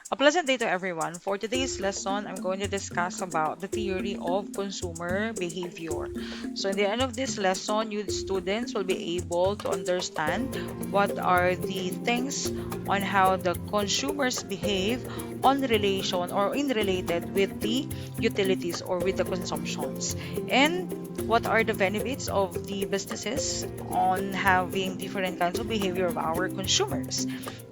A pleasant day to everyone. For today's lesson, I'm going to discuss about the theory of consumer behavior. So, in the end of this lesson, you students will be able to understand what are the things on how the consumers behave on relation or in related with the utilities or with the consumptions, and what are the benefits of the businesses on having different kinds of behavior of our consumers.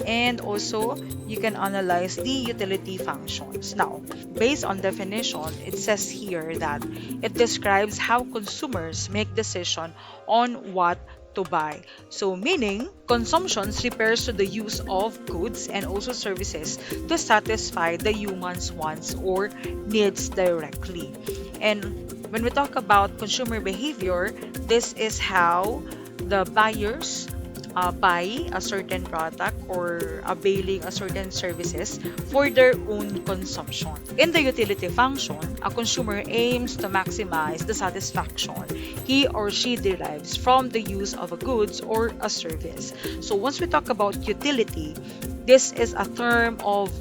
And also, you can analyze the utility functions. Now, based on definition, it says here that it describes how consumers make decision on what to buy. So, meaning consumptions refers to the use of goods and also services to satisfy the human's wants or needs directly. And when we talk about consumer behavior, this is how the buyers buy a certain product or availing a certain services for their own consumption. In the utility function, a consumer aims to maximize the satisfaction he or she derives from the use of a goods or a service. So once we talk about utility, this is a term of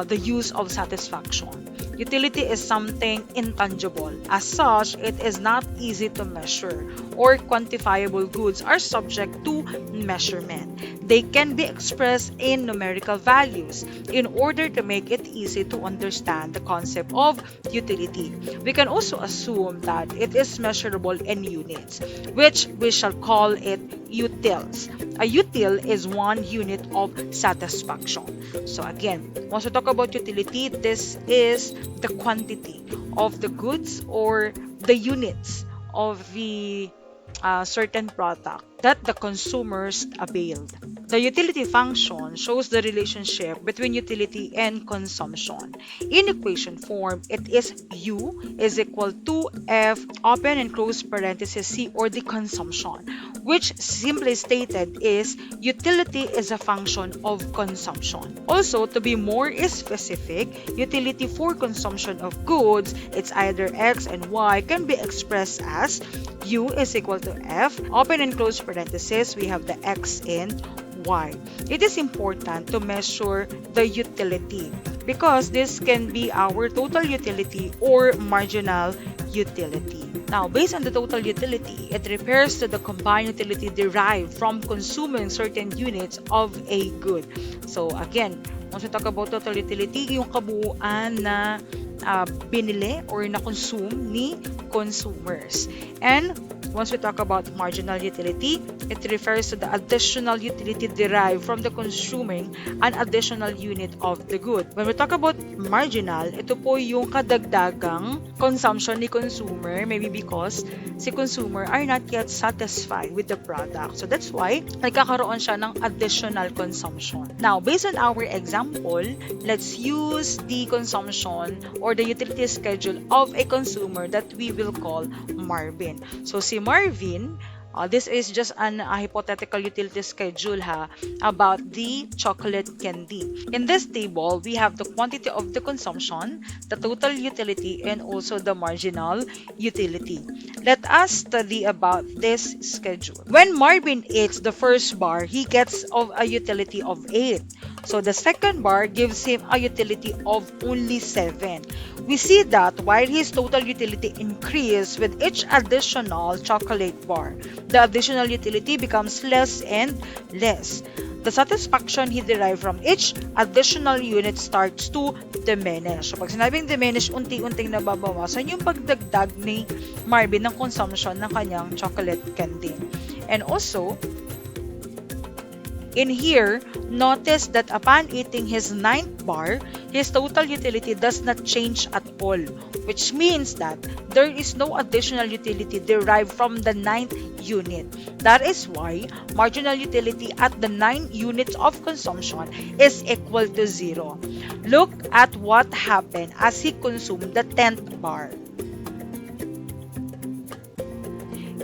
the use of satisfaction. Utility is something intangible. As such, it is not easy to measure, or quantifiable goods are subject to measurement. They can be expressed in numerical values in order to make it easy to understand the concept of utility. We can also assume that it is measurable in units, which we shall call it utils. A util is one unit of satisfaction. So again, once we talk about utility, this is the quantity of the goods or the units of the certain product that the consumers availed. The utility function shows the relationship between utility and consumption. In equation form, it is U is equal to F open and close parenthesis C, or the consumption, which simply stated is utility is a function of consumption. Also, to be more specific, utility for consumption of goods, it's either X and Y, can be expressed as U is equal to F open and close parenthesis, we have the X and Y. It is important to measure the utility because this can be our total utility or marginal utility. Now, based on the total utility, it refers to the combined utility derived from consuming certain units of a good. So again, once we talk about total utility, yung kabuuan na binili or na-consume ni consumers. And once we talk about marginal utility, it refers to the additional utility derived from the consuming an additional unit of the good. When we talk about marginal, ito po yung kadagdagang consumption ni consumer, maybe because si consumer are not yet satisfied with the product. So that's why nagkakaroon siya ng additional consumption. Now, based on our example, let's use the consumption or the utility schedule of a consumer that we will call Marvin. So si Marvin, this is just an hypothetical utility schedule about the chocolate candy. In this table, we have the quantity of the consumption, the total utility, and also the marginal utility. Let us study about this schedule. When Marvin eats the first bar, he gets of a utility of 8. So the second bar gives him a utility of only 7. We see that while his total utility increases with each additional chocolate bar, the additional utility becomes less and less. The satisfaction he derived from each additional unit starts to diminish. So pag sinabing diminish, unti-unting nababawasan yung pagdagdag ni Marvin ng consumption ng kanyang chocolate candy. And also, in here, notice that upon eating his 9th bar, his total utility does not change at all, which means that there is no additional utility derived from the 9th unit. That is why marginal utility at the 9 units of consumption is equal to 0. Look at what happened as he consumed the 10th bar.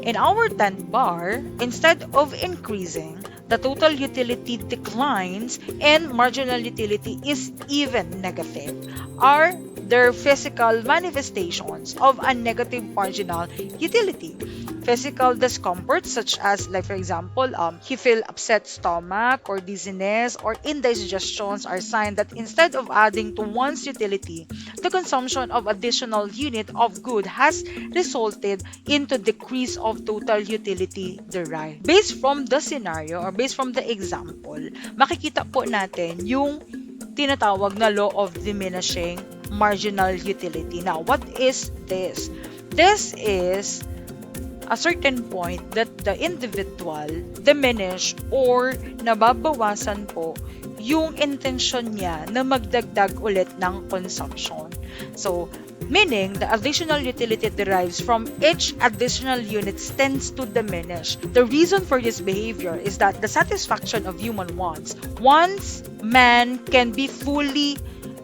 In our 10th bar, instead of increasing, the total utility declines and marginal utility is even negative. Are there physical manifestations of a negative marginal utility? Physical discomfort, such as, like for example, he feel upset stomach or dizziness or indigestions, are signs that instead of adding to one's utility, the consumption of additional unit of good has resulted into decrease of total utility derived. Based from the scenario or based from the example, makikita po natin yung tinatawag na law of diminishing marginal utility. Now, what is this? This is a certain point that the individual diminish or nababawasan po yung intention niya na magdagdag ulit ng consumption. So, meaning the additional utility derives from each additional unit tends to diminish. The reason for this behavior is that the satisfaction of human wants, once man can be fully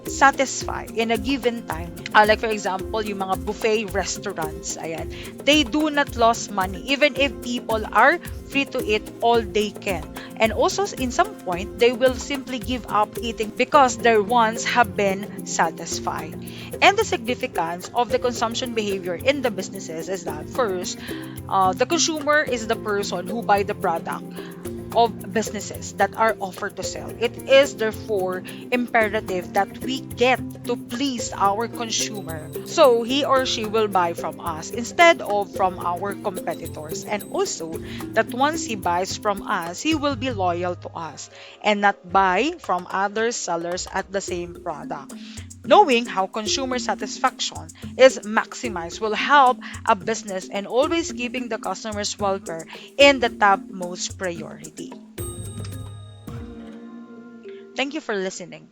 satisfied in a given time. Like for example, yung mga buffet restaurants, ayan, they do not lose money even if people are free to eat all they can. And also, in some point, they will simply give up eating because their wants have been satisfied. And the significance of the consumption behavior in the businesses is that first, the consumer is the person who buy the product of businesses that are offered to sell. It is therefore imperative that we get to please our consumer. So he or she will buy from us instead of from our competitors. And also that once he buys from us, he will be loyal to us and not buy from other sellers at the same product. Knowing how consumer satisfaction is maximized will help a business and always keeping the customer's welfare in the topmost priority. Thank you for listening.